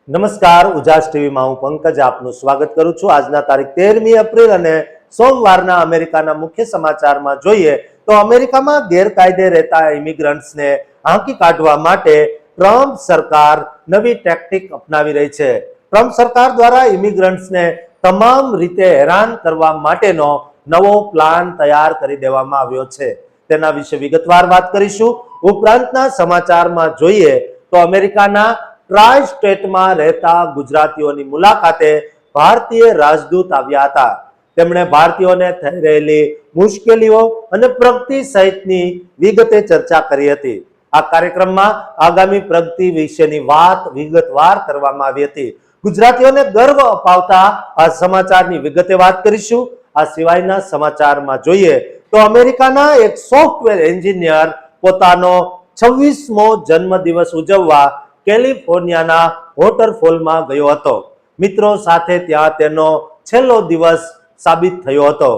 નમસ્કાર, ઉજાસ ટીવીમાં હું પંકજ આપનું સ્વાગત કરું છું। આજના તારીખ 13મી એપ્રિલ અને સોમવારના અમેરિકાના મુખ્ય સમાચારમાં જોઈએ તો અમેરિકામાં ગેરકાયદે રહેતા ઇમિગ્રન્ટ્સને હાંકી કાઢવા માટે ટ્રમ્પ સરકાર નવી ટેક્ટિક અપનાવી રહી છે। ટ્રમ્પ સરકાર દ્વારા ઇમિગ્રન્ટ્સને તમામ રીતે હેરાન કરવા માટેનો નવો પ્લાન તૈયાર કરી દેવામાં આવ્યો છે। તેના વિશે વિગતવાર વાત કરીશું। ઉપરાંતના સમાચારમાં જોઈએ તો અમેરિકાના ટ્રાય સ્ટેટમાં રહેતા ગુજરાતીઓની મુલાકાતે ભારતીય રાજદૂત આવ્યા હતા। તેમણે ભારતીયોને થઈ રહેલી મુશ્કેલીઓ અને પ્રગતિ સહિતની વિગતે ચર્ચા કરી હતી। આ કાર્યક્રમમાં આગામી પ્રગતિ વિશેની વાત વિગતવાર કરવામાં આવી હતી। ગુજરાતીઓને ગર્વ અપાવતા આ સમાચારની વિગતે વાત કરીશું। આ સિવાયના સમાચારમાં જોઈએ તો અમેરિકાના એક સોફ્ટવેર એન્જિનિયર પોતાનો 26મો જન્મદિવસ ઉજવવા કેલિફોર્નિયાના વોટરફોલમાં ગયો હતો। મિત્રો સાથે ત્યાં તેનો છેલ્લો દિવસ સાબિત થયો હતો।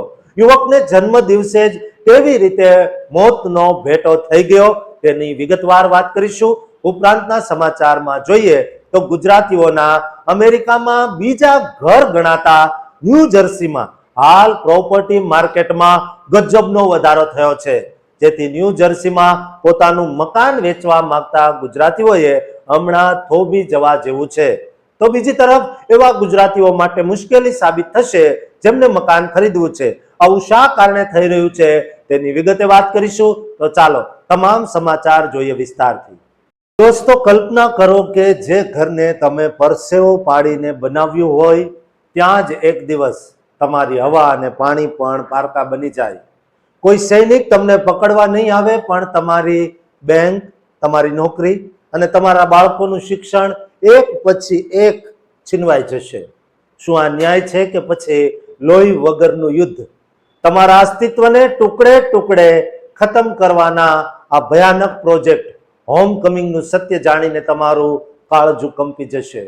યુવકને જન્મ દિવસે જ કેવી રીતે મોતનો ભેટો થઈ ગયો તેની વિગતવાર વાત કરીશું। ઉપરાંતના સમાચારમાં જોઈએ તો ગુજરાતીઓના અમેરિકામાં બીજા ઘર ગણાતા ન્યૂ જર્સીમાં હાલ પ્રોપર્ટી માર્કેટમાં ગજબનો વધારો થયો છે, જેથી ન્યૂ જર્સીમાં પોતાનું મકાન વેચવા માંગતા ગુજરાતીઓએ હમણાં થોભી જવા જેવું છે। તો બીજી તરફ એવા ગુજરાતીઓ માટે મુશ્કેલી સાબિત થશે જેમને મકાન ખરીદવું છે। આવું શા કારણે થઈ રહ્યું છે તેની વિગતે વાત કરીશું। તો ચાલો તમામ સમાચાર જોઈએ વિસ્તારથી। દોસ્તો, કલ્પના કરો કે જે ઘરને તમે પરસેવો પાડીને બનાવ્યું હોય ત્યાં જ એક દિવસ તમારી હવા અને પાણી પણ પારકા બની જાય। કોઈ સૈનિક તમને પકડવા નહીં આવે, પણ તમારી બેંક, તમારી નોકરી અને તમારા બાળકોનું શિક્ષણ એક પછી એક છીનવાઈ જશે। શું આ ન્યાય છે કે પછી લોહી વગરનું યુદ્ધ? તમારા અસ્તિત્વને ટુકડે ટુકડે ખતમ કરવાના આ ભયાનક પ્રોજેક્ટ હોમકમિંગનું સત્ય જાણીને તમારું કાળજું કંપી જશે।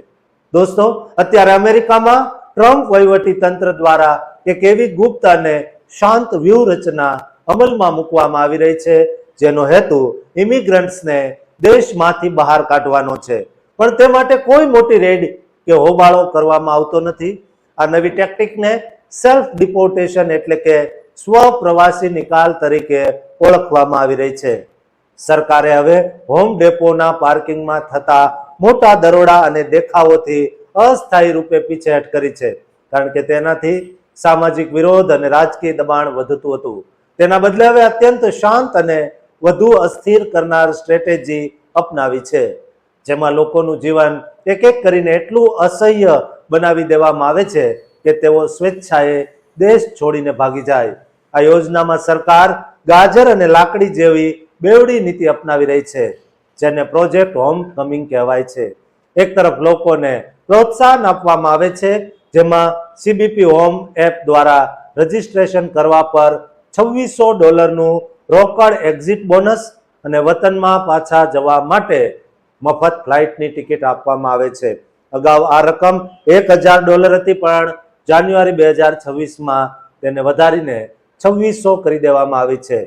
દોસ્તો, અત્યારે અમેરિકામાં ટ્રમ્પ વહીવટી તંત્ર દ્વારા એક એવી ગુપ્ત અને શાંત વ્યૂહરચના અમલમાં મૂકવામાં આવી રહી છે જેનો હેતુ ઇમિગ્રન્ટ્સને દેશમાંથી બહાર કાઢવાનો છે, પણ તે માટે કોઈ મોટી રેડ કે હોબાળો કરવામાં આવતો નથી। આ નવી ટેક્ટિકને સેલ્ફ ડિપોર્ટેશન એટલે કે સ્વપ્રવાસી નિકાલ તરીકે ઓળખવામાં આવી રહી છે। સરકારે હવે હોમ ડેપોના પાર્કિંગમાં થતા મોટા દરોડા અને દેખાવોથી અસ્થાયી રૂપે પીછેહટ કરી છે, કારણ કે તેનાથી સામાજિક વિરોધ અને રાજકીય દબાણ વધતું હતું। તેના બદલે હવે અત્યંત શાંત અને વધુ અસ્થિર કરનાર સ્ટ્રેટેજી અપનાવી છે, જેમાં લોકોનું જીવન એક એક કરીને એટલું અસહ્ય બનાવી દેવામાં આવે છે કે તેઓ સ્વેચ્છાએ દેશ છોડીને ભાગી જાય। આ યોજનામાં સરકાર ગાજર અને લાકડી જેવી બેવડી નીતિ અપનાવી રહી છે, જેને પ્રોજેક્ટ હોમકમિંગ કહેવાય છે। એક તરફ લોકોને પ્રોત્સાહન આપવામાં આવે છે, જેમાં CBP હોમ એપ દ્વારા રજીસ્ટ્રેશન કરવા પર $2600નું રોકડ એક્ઝિટ બોનસ અને વતનમાં પાછા જવા માટે મફત ફ્લાઇટની ટિકિટ આપવામાં આવે છે। અગાઉ આ રકમ $1000 હતી, પણ જાન્યુઆરી 2026માં તેને વધારીને 2600 કરી દેવામાં આવી છે,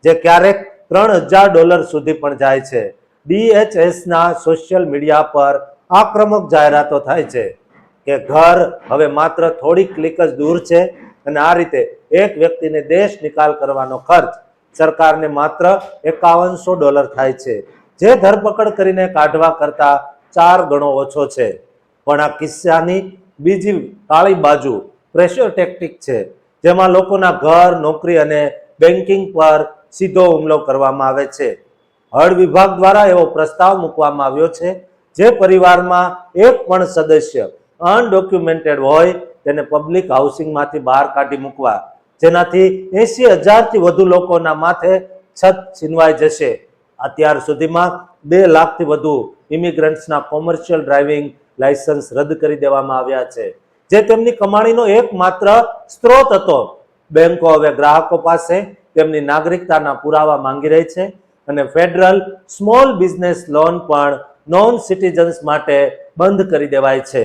જે ક્યારેક $3000 સુધી પણ જાય છે। DHSના સોશિયલ મીડિયા પર આક્રમક જાહેરાતો થાય છે કે ઘર હવે માત્ર થોડી ક્લિક જ દૂર છે, અને આ રીતે એક વ્યક્તિને દેશ નિકાલ કરવાનો ખર્ચ સરકારને માત્ર $5100 થાય છે, જે ધરપકડ કરીને કાઢવા કરતા 4 ગણો ઓછો છે। પણ આ કિસ્સાની બીજી કાળી બાજુ પ્રેશર ટેક્ટિક છે, જેમાં લોકોના ઘર, નોકરી અને બેન્કિંગ પર સીધો હુમલો કરવામાં આવે છે। હડ વિભાગ દ્વારા એવો પ્રસ્તાવ મૂકવામાં આવ્યો છે જે પરિવારમાં એક પણ સદસ્ય અનડોક્યુમેન્ટેડ હોય તેને પબ્લિક હાઉસિંગમાંથી બહાર કાઢી મૂકવા, જેનાથી 80,000થી વધુ લોકોના માથે છત છીનવાઈ જશે। અત્યાર સુધીમાં 2 લાખથી વધુ ઇમિગ્રન્ટ્સના કોમર્શિયલ ડ્રાઇવિંગ લાયસન્સ રદ કરી દેવામાં આવ્યા છે, જે તેમની કમાણીનો એકમાત્ર સ્ત્રોત હતો। બેંકો હવે ગ્રાહકો પાસે તેમની નાગરિકતાના પુરાવા માંગી રહી છે, અને ફેડરલ સ્મોલ બિઝનેસ લોન પણ નોન સિટીઝન્સ માટે બંધ કરી દેવાય છે।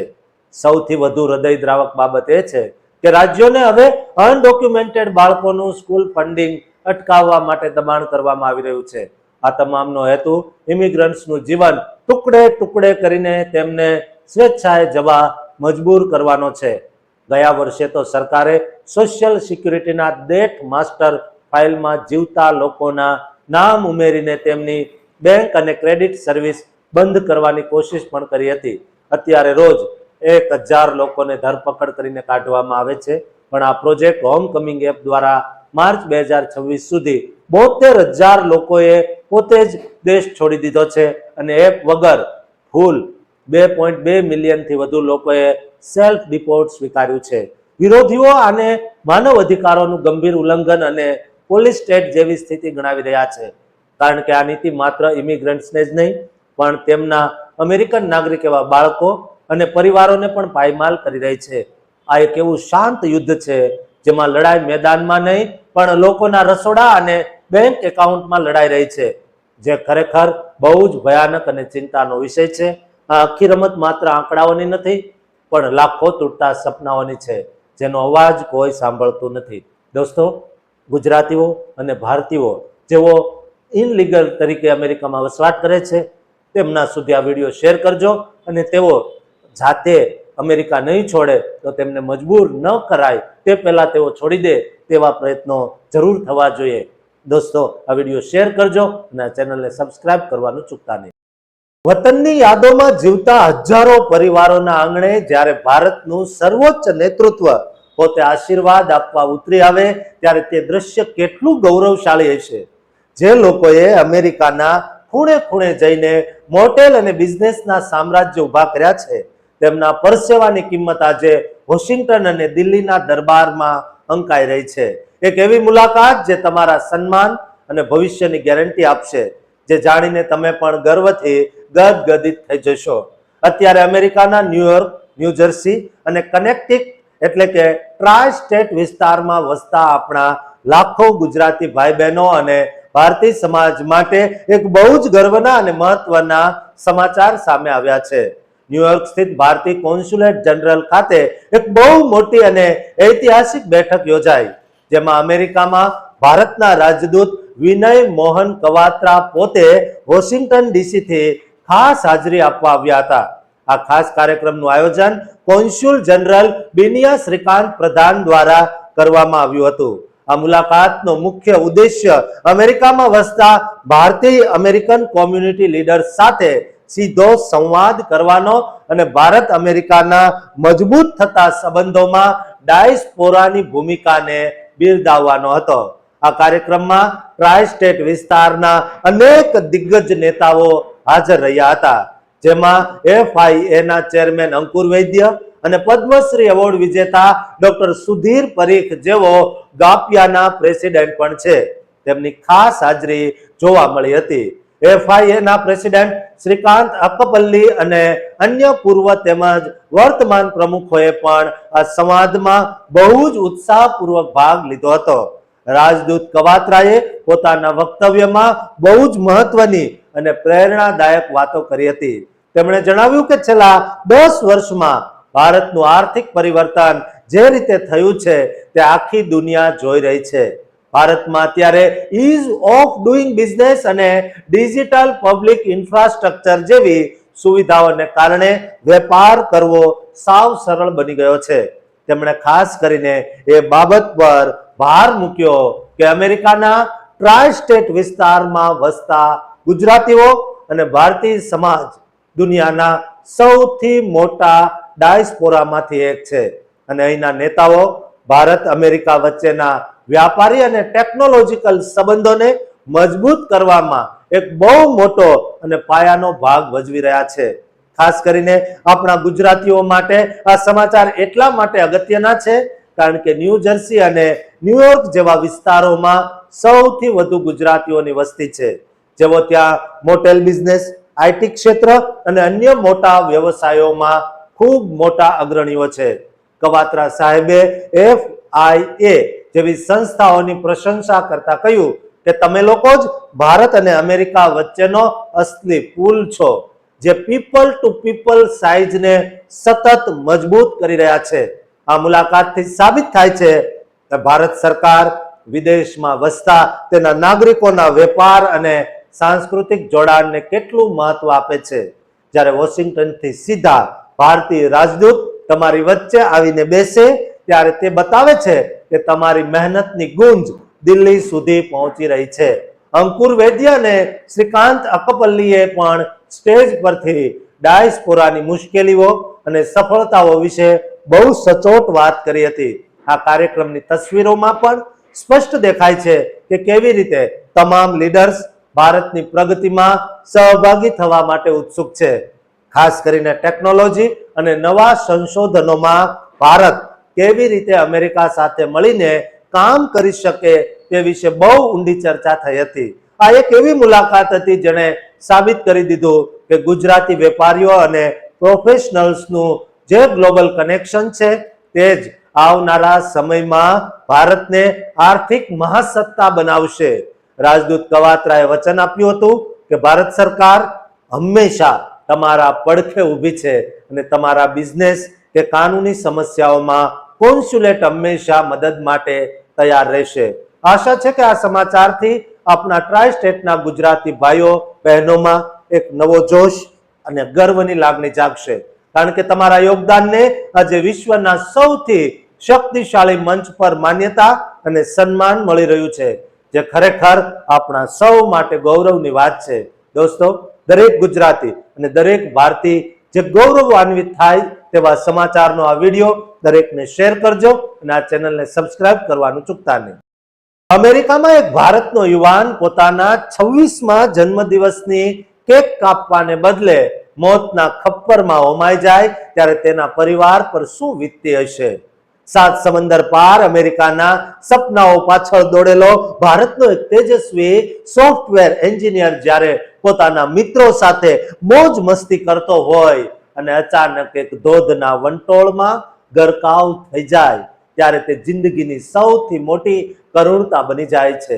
સૌથી વધુ હૃદયદ્રાવક બાબત એ છે કે રાજ્યોને હવે અનડોક્યુમેન્ટેડ બાળકોનું સ્કૂલ ફંડિંગ અટકાવવા માટે દબાણ કરવામાં આવી રહ્યું છે। આ તમામનો હેતુ ઇમિગ્રન્ટ્સનું જીવન ટુકડે ટુકડે કરીને તેમને સ્વેચ્છાએ જવા મજબૂર કરવાનો છે. ગયા વર્ષે તો સરકારે સોશિયલ સિક્યુરિટીના ડેટ માસ્ટર ફાઇલમાં જીવતા લોકોના નામ ઉમેરીને તેમની બેંક અને ક્રેડિટ સર્વિસ બંધ કરવાની કોશિશ પણ કરી હતી. અત્યારે રોજ 1000 લોકોને ધરપકડ કરીને કાઢવામાં આવે છે, પણ આ પ્રોજેક્ટ હોમકમિંગ એપ દ્વારા માર્ચ 2026 સુધી 72,000 લોકોએ પોતે જ દેશ છોડી દીધો છે અને એપ વગર ફૂલ 2.2 મિલિયનથી વધુ લોકોએ સેલ્ફ ડિપોર્ટ સ્વીકાર્યું છે. વિરોધીઓ આને માનવ અધિકારોનું ગંભીર ઉલ્લંઘન અને પોલીસ સ્ટેટ જેવી સ્થિતિ ગણાવી રહ્યા છે, કારણ કે આ નીતિ માત્ર ઇમિગ્રન્ટ્સને જ નહીં પણ તેમના અમેરિકન નાગરિક એવા બાળકો અને પરિવારોને પણ પાયમાલ કરી રહી છે. આ એક એવું શાંત યુદ્ધ છે જેમાં લડાઈ મેદાનમાં નહીં પણ લોકોના રસોડા અને બેંક એકાઉન્ટમાં લડાઈ રહી છે, જે ખરેખર બહુ જ ભયાનક અને ચિંતાનો વિષય છે. આ આખી રમત માત્ર આંકડાઓની નથી પણ લાખો તૂટતા સપનાઓની છે, જેનો અવાજ કોઈ સાંભળતું નથી. દોસ્તો, ગુજરાતીઓ અને ભારતીયો જેઓ ઇનલીગલ તરીકે અમેરિકામાં વસવાટ કરે છે તેમના સુધી આ વિડીયો શેર કરજો અને તેઓ જાતે અમેરિકા નહીં છોડે તો તેમને મજબૂર ન કરાય તે પહેલા તેઓ છોડી દે તેવા પ્રયત્નો જરૂર થવા જોઈએ. દોસ્તો, આ વિડીયો શેર કરજો અને આ ચેનલને સબસ્ક્રાઇબ કરવાનું ચૂકતા નહીં. વતનની યાદોમાં જીવતા હજારો પરિવારોના આંગણે જ્યારે ભારતનું સર્વોચ્ચ નેતૃત્વ પોતે આશીર્વાદ આપવા ઉતરી આવે ત્યારે તે દ્રશ્ય કેટલું ગૌરવશાળી હશે. જે લોકોએ અમેરિકાના ખૂણે ખૂણે જઈને મોટેલ અને બિઝનેસના સામ્રાજ્ય ઉભા કર્યા છે તેમના પરસેવાની કિંમત આજે વોશિંગ્ટન અને દિલ્હીના દરબારમાં અંકાઈ રહી છે. એક એવી મુલાકાત જે તમારા સન્માન અને ભવિષ્યની ગેરંટી આપશે, જે જાણીને તમે પણ ગર્વથી ગદગદિત થઈ જશો. અત્યારે અમેરિકાના ન્યુયોર્ક, ન્યૂજર્સી અને કનેક્ટિકટ એટલે કે ટ્રાય સ્ટેટ વિસ્તારમાં વસતા આપણા લાખો ગુજરાતી ભાઈ બહેનો અને ભારતીય સમાજ માટે એક બહુ જ ગર્વના અને મહત્વના સમાચાર સામે આવ્યા છે. ન્યુયોર્ક સ્થિત ભારતીય કોન્સ્યુલેટ જનરલ ખાતે એક બહુ મોટી અને ઐતિહાસિક બેઠક યોજાઈ, જેમાં અમેરિકામાં ભારતના રાજદૂત વિનય મોહન કવાત્રા પોતે વોશિંગ્ટન ડીસીથી ખાસ હાજરી આપવા આવ્યા હતા. આ ખાસ કાર્યક્રમનું આયોજન કોન્સ્યુલ જનરલ બિનિયા શ્રીકાંત પ્રધાન દ્વારા કરવામાં આવ્યું હતું. આ મુલાકાતનો મુખ્ય ઉદ્દેશ્ય અમેરિકામાં વસતા ભારતીય અમેરિકન કોમ્યુનિટી લીડર્સ સાથે સીધો સંવાદ કરવાનો અને ભારત અમેરિકાના મજબૂત થતા સંબંધોમાં ડાયસ્પોરાની ભૂમિકાને બિરદાવવાનો હતો. આ કાર્યક્રમમાં ટ્રાય સ્ટેટ વિસ્તારના અનેક દિગ્ગજ નેતાઓ હાજર રહ્યા હતા, જેમાં FIA ના ચેરમેન અંકુર વૈદ્ય અને પદ્મશ્રી એવોર્ડ વિજેતા ડોક્ટર સુધીર પરીખ જેવો ગાપિયાના પ્રેસિડેન્ટ પણ છે. તેમની ખાસ હાજરી જોવા મળી હતી. FIA ના પ્રેસિડેન્ટ શ્રીકાંત અક્કપલ્લી અને અન્ય પૂર્વ તેમજ વર્તમાન પ્રમુખોએ પણ આ સંવાદમાં બહુ જ ઉત્સાહપૂર્વક ભાગ લીધો હતો. રાજદૂત કવાત્રાએ પોતાના વક્તવ્યમાં બહુ જ મહત્વની અને પ્રેરણાદાયક વાતો કરી હતી. તેમણે જણાવ્યું કે છેલ્લા 10 વર્ષમાં ભારતનું આર્થિક પરિવર્તન જે રીતે થયું છે તે આખી દુનિયા જોઈ રહી છે. ભારતમાં અત્યારે ઇઝ ઓફ ડુઈંગ બિઝનેસ અને ડિજિટલ પબ્લિક ઇન્ફ્રાસ્ટ્રક્ચર જેવી સુવિધાઓને કારણે વેપાર કરવો સાવ સરળ બની ગયો છે. તેમણે ખાસ કરીને એ બાબત પર ભાર મૂક્યો કે અમેરિકાના ટ્રાય સ્ટેટ વિસ્તારમાં વસતા ગુજરાતીઓ અને ભારતીય સમાજ દુનિયાના સૌથી મોટા ડાયસ્પોરામાંથી એક છે અને અહીંના નેતાઓ ભારત અમેરિકા વચ્ચેના વ્યાપારી અને ટેકનોલોજીકલ સંબંધોને મજબૂત કરવામાં એક બહુ મોટો અને પાયાનો ભાગ ભજવી રહ્યા છે. ખાસ કરીને આપણા ગુજરાતીઓ માટે આ સમાચાર એટલા માટે અગત્યના છે કારણ કે ન્યૂ જર્સી અને ન્યુયોર્ક જેવા વિસ્તારોમાં સૌથી વધુ ગુજરાતીઓની વસ્તી છે, જેઓ ત્યાં મોટેલ બિઝનેસ, IT ક્ષેત્ર અને અન્ય મોટા વ્યવસાયોમાં ખૂબ મોટા અગ્રણીઓ છે. કવાત્રા સાહેબે FIA જેવી સંસ્થાઓની પ્રશંસા કરતા કહ્યું કે તમે લોકો જ ભારત અને અમેરિકા વચ્ચેનો અસલી પુલ છો, જે પીપલ ટુ પીપલ સાઇઝને સતત મજબૂત કરી રહ્યા છે. આ મુલાકાતથી સાબિત થાય છે કે ભારત સરકાર વિદેશમાં વસતા તેના નાગરિકોના વેપાર અને સાંસ્કૃતિક જોડાણને કેટલું મહત્વ આપે છે. જ્યારે વોશિંગ્ટનથી સીધા ભારતીય રાજદૂત તમારી વચ્ચે આવીને બેસે ત્યારે તે બતાવે છે કે તમારી મહેનતની ગુંજ દિલ્હી સુધી પહોંચી રહી છે. અંકુર વૈદ્ય અને શ્રીકાંત અકપલ્લીએ પણ સ્ટેજ પરથી ડાયસ્પોરાની મુશ્કેલીઓ અને સફળતાઓ વિશે બહુ સચોટ વાત કરી હતી. આ કાર્યક્રમની તસવીરોમાં પણ સ્પષ્ટ દેખાય છે કે કેવી રીતે તમામ લીડર્સ ભારતની પ્રગતિમાં સહભાગી થવા માટે ઉત્સુક છે. ખાસ કરીને ટેકનોલોજી અને નવા સંશોધનોમાં ભારત કેવી રીતે અમેરિકા સાથે મળીને કામ કરી શકે તે વિશે બહુ ઊંડી ચર્ચા થઈ હતી. આ એક એવી મુલાકાત હતી જેણે સાબિત કરી દીધું કે ગુજરાતી વેપારીઓ અને પ્રોફેશનલ્સનું જે ગ્લોબલ કનેક્શન છે તે જ આવનારા સમયમાં ભારતને આર્થિક મહાસત્તા બનાવશે. રાજદૂત કવાત્રાએ વચન આપ્યું હતું કે ભારત સરકાર હંમેશા તમારા પડખે ઊભી છે અને તમારા બિઝનેસ કે કાનૂની સમસ્યાઓમાં કોન્સ્યુલેટ હંમેશા મદદ માટે તૈયાર રહેશે. આશા છે કે આ સમાચારથી આપણા ટ્રાય સ્ટેટના ગુજરાતી ભાઈઓ બહેનોમાં એક નવો જોશ અને ગર્વની લાગણી જાગશે, કારણ કે તમારા યોગદાનને આજે વિશ્વના સૌથી શક્તિશાળી મંચ પર માન્યતા અને સન્માન મળી રહ્યું છે, જે ખરેખર આપણા સૌ માટે ગૌરવની વાત છે. દોસ્તો, દરેક ગુજરાતી અને દરેક ભારતીય જે ગૌરવાન્વિત થાય તેવા સમાચારનો આ વિડીયો દરેકને શેર કરજો અને આ ચેનલને સબસ્ક્રાઇબ કરવાનું ચૂકતા નહીં. અમેરિકામાં એક ભારતનો યુવાન પોતાના 26મા જન્મદિવસની કેક કાપવાને બદલે મોતના ખપ્પરમાં હોમાઈ જાય ત્યારે તેના પરિવાર પર શું વીતતી હશે. સાત સમંદર પાર અમેરિકાના સપનાઓ પાછળ દોડેલો ભારતનો એક તેજસ્વી સોફ્ટવેર એન્જિનિયર જ્યારે પોતાના મિત્રો સાથે મોજ મસ્તી કરતો હોય અને અચાનક એક ધોધના વંટોળમાં ગરકાવ થઈ જાય ત્યારે તે જિંદગીની સૌથી મોટી કરુણતા બની જાય છે.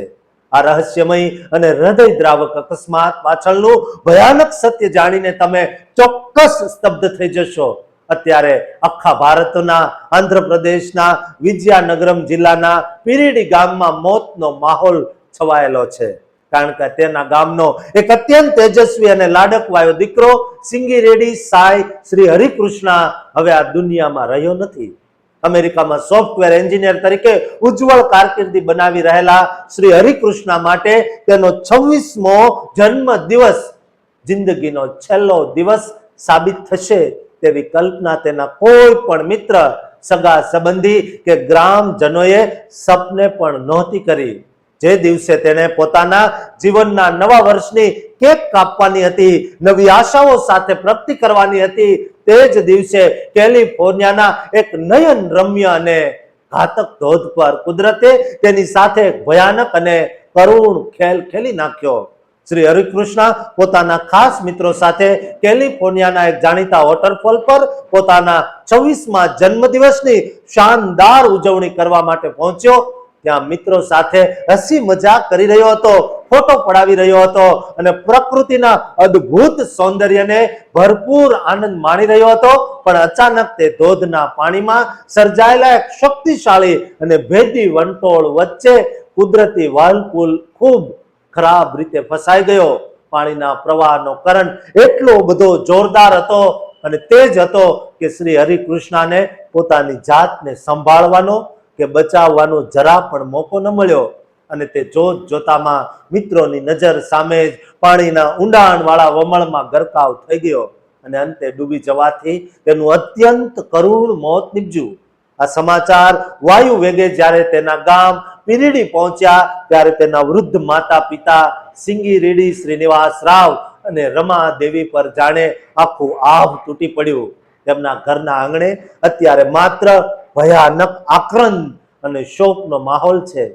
આ રહસ્યમય અને હૃદયદ્રાવક અકસ્માત પાછળનું ભયાનક સત્ય જાણીને તમે ચોક્કસ સ્તબ્ધ થઈ જશો. અત્યારે આખા ભારતના આંધ્રપ્રદેશના વિજયાનગરમ જિલ્લાના પીરીડી ગામમાં મોતનો માહોલ છવાયેલો છે, કારણ કે તેના ગામનો એક અત્યંત તેજસ્વી અને લાડકવાયો દીકરો સિંગી રેડ્ડી સાઈ શ્રી હરિકૃષ્ણ હવે આ દુનિયામાં રહ્યો નથી. અમેરિકામાં સોફ્ટવેર એન્જિનિયર તરીકે ઉજ્જવળ કારકિર્દી બનાવી રહેલા શ્રી હરિકૃષ્ણ માટે તેનો 26મો જન્મ દિવસ જિંદગીનો છેલ્લો દિવસ સાબિત થશે તેવી કલ્પના તેના કોઈ પણ મિત્ર, સગા સંબંધી કે ગ્રામજનોએ સપને પણ નહોતી કરી. જે દિવસે તેને પોતાના જીવનના નવા વર્ષની કેક કાપવાની હતી, નવી આશાઓ સાથે પ્રગતિ કરવાની હતી, તે જ દિવસે કેલિફોર્નિયાના એક નયન રમ્ય અને ઘાતક ધોધ પર કુદરતે તેની સાથે એક ભયાનક અને કરુણ ખેલ ખેલી નાખ્યો. શ્રી હરિકૃષ્ણ પોતાના ખાસ મિત્રો સાથે કેલિફોર્નિયાના એક જાણીતા વોટરફોલ પર પોતાના 26મા જન્મદિવસની શાનદાર ઉજવણી કરવા માટે પહોંચ્યો. ત્યાં મિત્રો સાથે હસી મજાક કરી રહ્યો હતો, ફોટો પડાવી રહ્યો હતો અને પ્રકૃતિના અદ્ભુત સૌંદર્યને ભરપૂર આનંદ માણી રહ્યો હતો. પણ અચાનક તે ધોધના પાણીમાં સર્જાયેલા એક શક્તિશાળી અને ભેદી વંટોળ વચ્ચે કુદરતી વ્હર્લપૂલ ખૂબ ખરાબ રીતે ફસાઈ ગયો. પાણીના પ્રવાહનો કરંટ એટલો બધો જોરદાર હતો અને તેજ હતો કે શ્રી હરિકૃષ્ણને પોતાની જાતને સંભાળવાનો કે બચાવવાનો જરા પણ મોકો ન મળ્યો અને તે જોત જોતામાં મિત્રોની નજર સામે જ પાણીના ઊંડાણવાળા વમળમાં ગરકાવ થઈ ગયો અને અંતે ડૂબી જવાથી તેનું અત્યંત કરુણ મોત નીપજ્યું. આ સમાચાર વાયુ વેગે જ્યારે તેના ગામ પીરીડી પહોંચ્યા ત્યારે તેના વૃદ્ધ માતા પિતા સિંગી રેડ્ડી શ્રીનિવાસ રાવ અને રમા દેવી પર જાણે આખું આભ તૂટી પડ્યું. તેમના ઘરના આંગણે અત્યારે માત્ર ભયાનક આક્રંદ અને શોકનો માહોલ છે,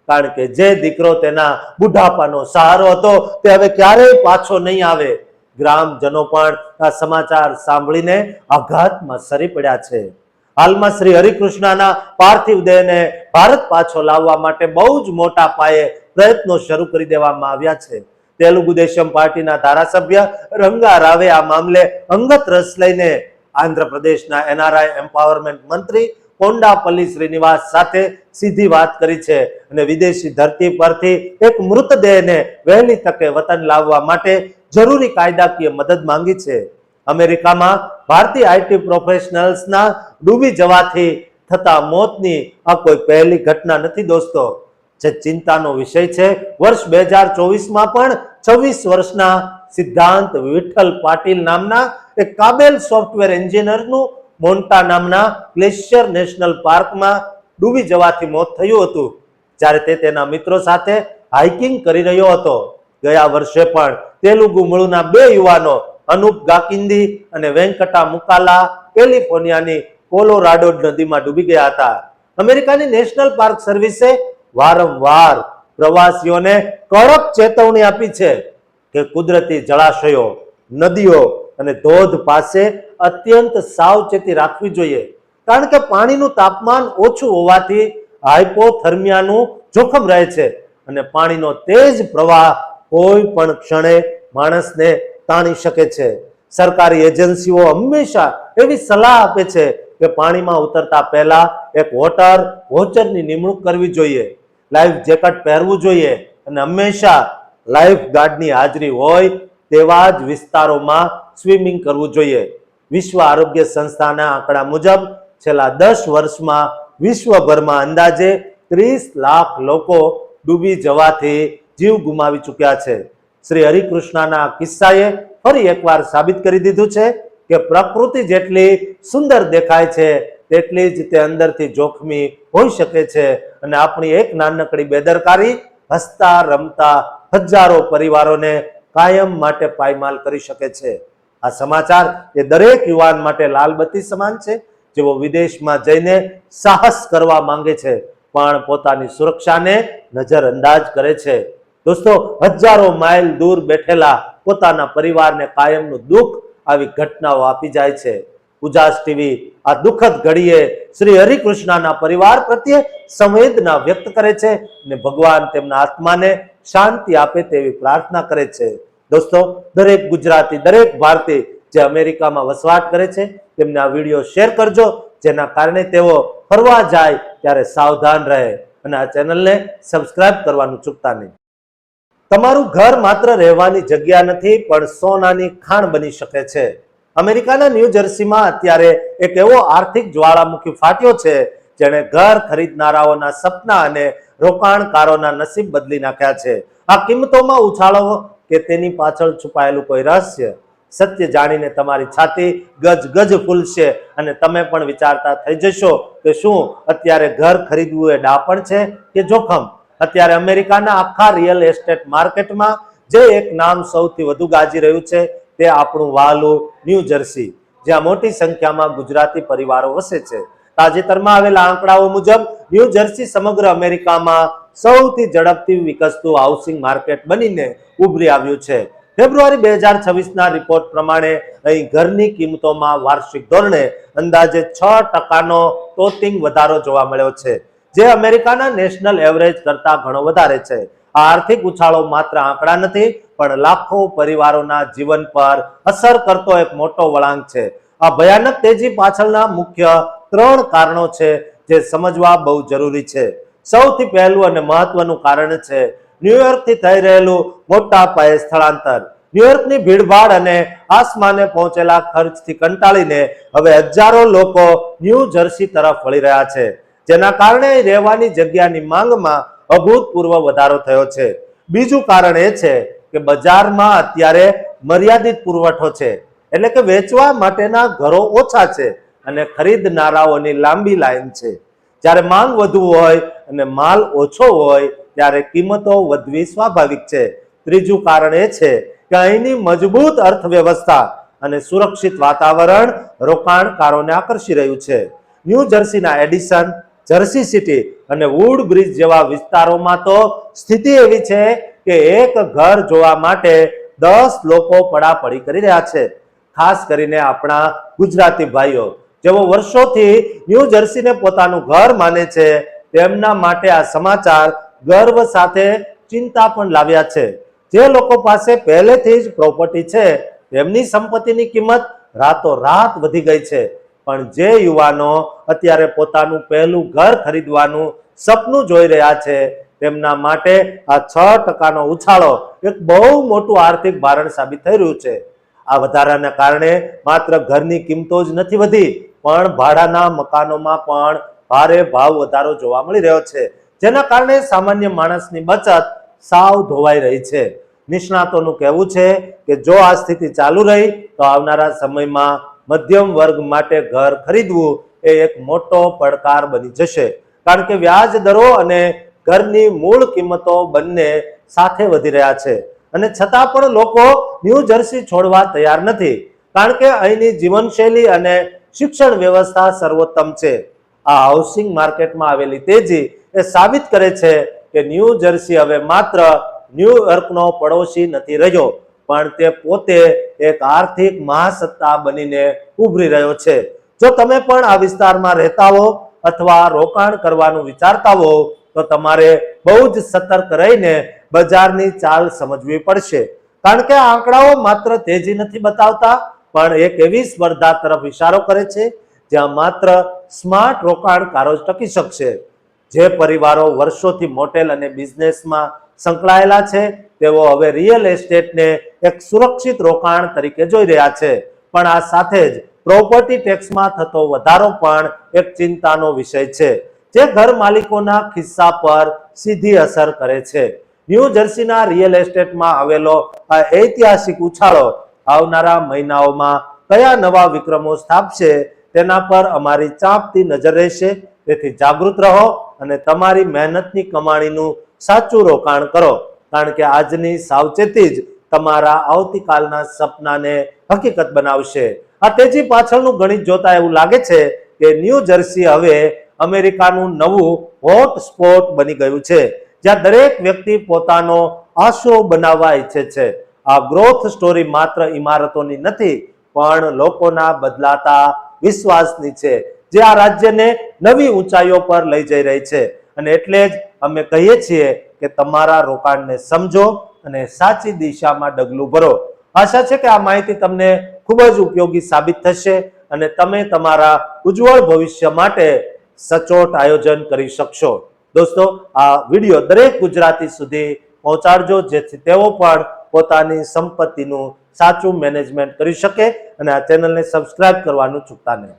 કારણ કે જે દીકરો તેના બુઢાપાનો સહારો હતો તે હવે ક્યારેય પાછો નહીં આવે. ગ્રામજનો પણ આ સમાચાર સાંભળીને આઘાતમાં સરી પડ્યા છે. હાલમાં શ્રી હરિકૃષ્ણના પાર્થિવ દેહને ભારત પાછો લાવવા માટે બહુ જ મોટા પાયે પ્રયત્નો શરૂ કરી દેવામાં આવ્યા છે. તેલુગુ દેશમ પાર્ટીના ધારાસભ્ય રંગા રાવે આ મામલે અંગત રસ લઈને આંધ્રપ્રદેશના એનઆરઆઈ એમ્પાવરમેન્ટ મંત્રી કોંડાપલ્લી શ્રીનિવાસ સાથે સીધી વાત કરી છે અને વિદેશી ધરતી પરથી એક મૃતદેહને વહેલી તકે વતન લાવવા માટે જરૂરી કાયદાકીય મદદ માંગી છે. અમેરિકામાં ભારતીય આઈટી પ્રોફેશનલ્સના ડૂબી જવાથી થતા મોતની આ કોઈ પહેલી ઘટના નથી દોસ્તો, જે ચિંતાનો વિષય છે. વર્ષ 2024માં પણ 26 વર્ષના સિદ્ધાંત વિઠ્ઠલ પાટીલ નામના એક કાબેલ સોફ્ટવેર એન્જિનિયરનું મોન્ટા નામના ગ્લેશિયર નેશનલ પાર્કમાં ડૂબી જવાથી મોત થયું હતું, જ્યારે તે તેના મિત્રો સાથે હાઇકિંગ કરી રહ્યો હતો. ગયા વર્ષે પણ તેલુગુ મૂળના 2 યુવાનો અનુપ ગાકિંદી અને વેંકટા મુકાલા કેલિફોર્નિયાની કોલોરાડો નદીમાં ડૂબી ગયા હતા. અમેરિકાની નેશનલ પાર્ક સર્વિસે વારંવાર પ્રવાસીઓને કડક ચેતવણી આપી છે કે કુદરતી જળાશયો, નદીઓ અને ધોધ પાસે અત્યંત સાવચેતી રાખવી જોઈએ, કારણ કે પાણીનું તાપમાન ઓછું હોવાથી હાઇપોથર્મિયાનું જોખમ રહે છે અને પાણીનો તેજ પ્રવાહ કોઈ પણ ક્ષણે માણસને તાણી શકે છે. સરકારી એજન્સીઓ હંમેશા એવી સલાહ આપે છે કે પાણીમાં ઉતરતા પહેલા એક વોટર વોચરની નિમણૂક કરવી જોઈએ, લાઈફ જેકેટ પહેરવું જોઈએ અને હંમેશા લાઈફ ગાર્ડની હાજરી હોય તેવા જ વિસ્તારોમાં સ્વિમિંગ કરવું જોઈએ. વિશ્વ આરોગ્ય સંસ્થાના આંકડા મુજબ છેલ્લા 10 વર્ષમાં વિશ્વભરમાં અંદાજે 30 લાખ લોકો ડૂબી જવાથી જીવ ગુમાવી ચૂક્યા છે. શ્રી હરિકૃષ્ણના કિસ્સાએ ફરી એકવાર સાબિત કરી દીધું છે કે પ્રકૃતિ જેટલી સુંદર દેખાય છે તેટલી જ તે અંદરથી જોખમી હોઈ શકે છે અને આપણી એક નાનકડી બેદરકારી હસતા રમતા હજારો પરિવારોને કાયમ માટે પાયમાલ કરી શકે છે. આ સમાચાર એ દરેક યુવાન માટે લાલબત્તી સમાન છે, જેઓ વિદેશમાં જઈને સાહસ કરવા માંગે છે પણ પોતાની સુરક્ષાને નજરઅંદાજ કરે છે. દોસ્તો, હજારો માઇલ દૂર બેઠેલા પોતાના પરિવારને કાયમનું દુઃખ આવી ઘટનાઓ આપી જાય છે. ઉજાસ ટીવી આ દુઃખદ ઘડીએ શ્રી હરિકૃષ્ણના પરિવાર પ્રત્યે સંવેદના વ્યક્ત કરે છે અને ભગવાન તેમના આત્માને શાંતિ આપે તેવી પ્રાર્થના કરે છે. દોસ્તો, દરેક ગુજરાતી, દરેક ભારતીય જે અમેરિકામાં વસવાટ કરે છે તેમને આ વિડીયો શેર કરજો, જેના કારણે તેઓ ફરવા જાય ત્યારે સાવધાન રહે અને આ ચેનલને સબસ્ક્રાઇબ કરવાનું ચૂકતા નહીં. તમારું ઘર માત્ર રહેવાની જગ્યા નથી પણ સોનાની ખાણ બની શકે છે. અમેરિકાના ન્યૂ જર્સીમાં અત્યારે એક એવો આર્થિક જ્વાળામુખી ફાટ્યો છે જેણે ઘર ખરીદનારાઓના સપના અને રોકાણકારોના નસીબ બદલી નાખ્યા છે. આ કિંમતોમાં ઉછાળો કે તેની પાછળ છુપાયેલું કોઈ રહસ્ય? સત્ય જાણીને તમારી છાતી ગજ ગજ ફૂલશે અને તમે પણ વિચારતા થઈ જશો કે શું અત્યારે ઘર ખરીદવું એ ડાપણ છે કે જોખમ? અત્યારે અમેરિકાના આખા રિયલ એસ્ટેટ માર્કેટમાં જે એક નામ સૌથી વધુ ગાજી રહ્યું છે તે આપણું વહાલું ન્યૂ જર્સી, જ્યાં મોટી સંખ્યામાં ગુજરાતી પરિવારો વસે છે. તાજેતરમાં આવેલા આંકડાઓ મુજબ ન્યૂ જર્સી સમગ્ર અમેરિકામાં સૌથી ઝડપથી વિકસતું હાઉસિંગ માર્કેટ બનીને ઉભરી આવ્યું છે. ફેબ્રુઆરી 2026ના રિપોર્ટ પ્રમાણે અહીં ઘરની કિંમતોમાં વાર્ષિક ધોરણે અંદાજે 6%નો તોતિંગ વધારો જોવા મળ્યો છે, જે અમેરિકાના નેશનલ એવરેજ કરતા ઘણો વધારે છે. આ આર્થિક ઉછાળો માત્ર આંકડા નથી પણ લાખો પરિવારોના જીવન પર અસર કરતો એક મોટો વળાંક છે. આ ભયાનક તેજી પાછળના મુખ્ય 3 કારણો છે જે સમજવા બહુ જરૂરી છે. સૌથી પહેલું અને મહત્વનું કારણ છે ન્યુયોર્કથી થઈ રહેલું મોટા પાયે સ્થળાંતર. ન્યુયોર્કની ભીડભાડ અને આસમાને પહોંચેલા ખર્ચથી કંટાળીને હવે હજારો લોકો ન્યૂ જર્સી તરફ વળી રહ્યા છે, જેના કારણે રહેવાની જગ્યાની માંગમાં અભૂતપૂર્વ વધારો થયો છે. બીજું કારણ એ છે કે બજારમાં અત્યારે મર્યાદિત પુરવઠો છે, એટલે કે વેચવા માટેના ઘરો ઓછા છે અને ખરીદનારાઓની લાંબી લાઈન છે. જ્યારે માંગ વધુ હોય અને માલ ઓછો હોય ત્યારે કિંમતો વધવી સ્વાભાવિક છે. ત્રીજું કારણ એ છે કે અહીંની મજબૂત અર્થવ્યવસ્થા અને સુરક્ષિત વાતાવરણ રોકાણકારોને આકર્ષી રહ્યું છે. ન્યૂ જર્સીના એડિસન, જર્સી સિટી અને વુડ બ્રિજ જેવા વિસ્તારોમાં તો સ્થિતિ એવી છે કે એક ઘર જોવા માટે 10 લોકો પડાપડી કરી રહ્યા છે. ખાસ કરીને આપણા ગુજરાતી ભાઈઓ જેઓ વર્ષોથી ન્યૂ જર્સીને પોતાનું ઘર માને છે, તેમના માટે આ સમાચાર ગર્વ સાથે ચિંતા પણ લાવ્યા છે. જે લોકો પાસે પહેલેથી જ પ્રોપર્ટી છે તેમની સંપત્તિની કિંમત રાતોરાત વધી ગઈ છે, પણ જે યુવાનો અત્યારે પોતાનું પહેલું ઘર ખરીદવાનું સપનું જોઈ રહ્યા છે તેમના માટે આ 6%નો ઉછાળો એક બહુ મોટું આર્થિક ભારણ સાબિત થઈ રહ્યું છે. આ વધારાના કારણે માત્ર ઘરની કિંમતો જ નથી વધી, પણ ભાડાના મકાનોમાં પણ ભારે ભાવ વધારો જોવા મળી રહ્યો છે, જેના કારણે સામાન્ય માણસની બચત સાવ ધોવાઈ રહી છે. નિષ્ણાતોનું કહેવું છે કે જો આ સ્થિતિ ચાલુ રહી તો આવનારા સમયમાં મધ્યમ વર્ગ માટે ઘર ખરીદવું એ એક મોટો પડકાર બની જશે, કારણ કે વ્યાજ દરો અને ઘરની મૂળ કિંમતો બંને સાથે વધી રહ્યા છે. અને છતાં પણ લોકો ન્યૂ જર્સી છોડવા તૈયાર નથી, કારણ કે અહીંની જીવનશૈલી અને શિક્ષણ વ્યવસ્થા સર્વોત્તમ છે. આ હાઉસિંગ માર્કેટમાં આવેલી તેજી એ સાબિત કરે છે કે ન્યૂ જર્સી હવે માત્ર ન્યૂયોર્કનો પડોશી નથી રહ્યો, પણ તે પોતે એક આર્થિક મહાસત્તા બનીને ઉભરી રહ્યો છે. જો તમે પણ આ વિસ્તારમાં રહેતા હો અથવા રોકાણ કરવાનું વિચારતા હો તો તમારે બહુ જ સતર્ક રહીને બજારની ચાલ સમજવી પડશે, કારણ કે આ આંકડાઓ માત્ર તેજી નથી બતાવતા, પણ એક એવી સ્પર્ધા તરફ ઇશારો કરે છે જ્યાં માત્ર સ્માર્ટ રોકાણકારો જ ટકી શકશે. જે પરિવારો વર્ષોથી મોટેલ અને બિઝનેસમાં સંકળાયેલા છે તેઓ હવે રિયલ એસ્ટેટને એક સુરક્ષિત રોકાણ તરીકે જોઈ રહ્યા છે. પણ આ સાથે જ પ્રોપર્ટી ટેક્સમાં થતો વધારો પણ એક ચિંતાનો વિષય છે, જે ઘર માલિકોના ખિસ્સા પર સીધી અસર કરે છે. ન્યૂ જર્સીના રિયલ એસ્ટેટમાં આવેલો આ ઐતિહાસિક ઉછાળો આવનારા મહિનાઓમાં કયા નવા વિક્રમો સ્થાપશે તેના પર અમારી ચાંપતી નજર રહેશે. તેથી જાગૃત રહો અને તમારી મહેનતની કમાણીનું સાચું રોકાણ કરો, કારણ કે આજની સાવચેતી જ તમારા આવતીકાલના સપનાને હકીકત બનાવશે. આ તેજી પાછળનું ગણિત જોતા એવું લાગે છે કે ન્યૂ જર્સી હવે અમેરિકાનું નવું હોટ સ્પોટ બની ગયું છે, જ્યાં દરેક વ્યક્તિ પોતાનો આશરો બનાવવા ઈચ્છે છે. આ ગ્રોથ સ્ટોરી માત્ર ઇમારતોની નથી, પણ લોકોના બદલાતા વિશ્વાસની છે, જે આ રાજ્યને નવી ઊંચાઈઓ પર લઈ જઈ રહી છે. અને એટલે જ અમે કહીએ છીએ કે તમારા રોકાણને સમજો અને સાચી દિશામાં ડગલું ભરો. આશા છે કે આ માહિતી તમને ખૂબ જ ઉપયોગી સાબિત થશે અને તમે તમારા ઉજ્જવળ ભવિષ્ય માટે સચોટ આયોજન કરી શકશો. દોસ્તો, આ વિડીયો દરેક ગુજરાતી સુધી પહોંચાડજો, જેથી તેઓ પણ પોતાની સંપત્તિનું સાચું મેનેજમેન્ટ કરી શકે. અને આ ચેનલને સબસ્ક્રાઇબ કરવાનું ચૂકતા નહીં.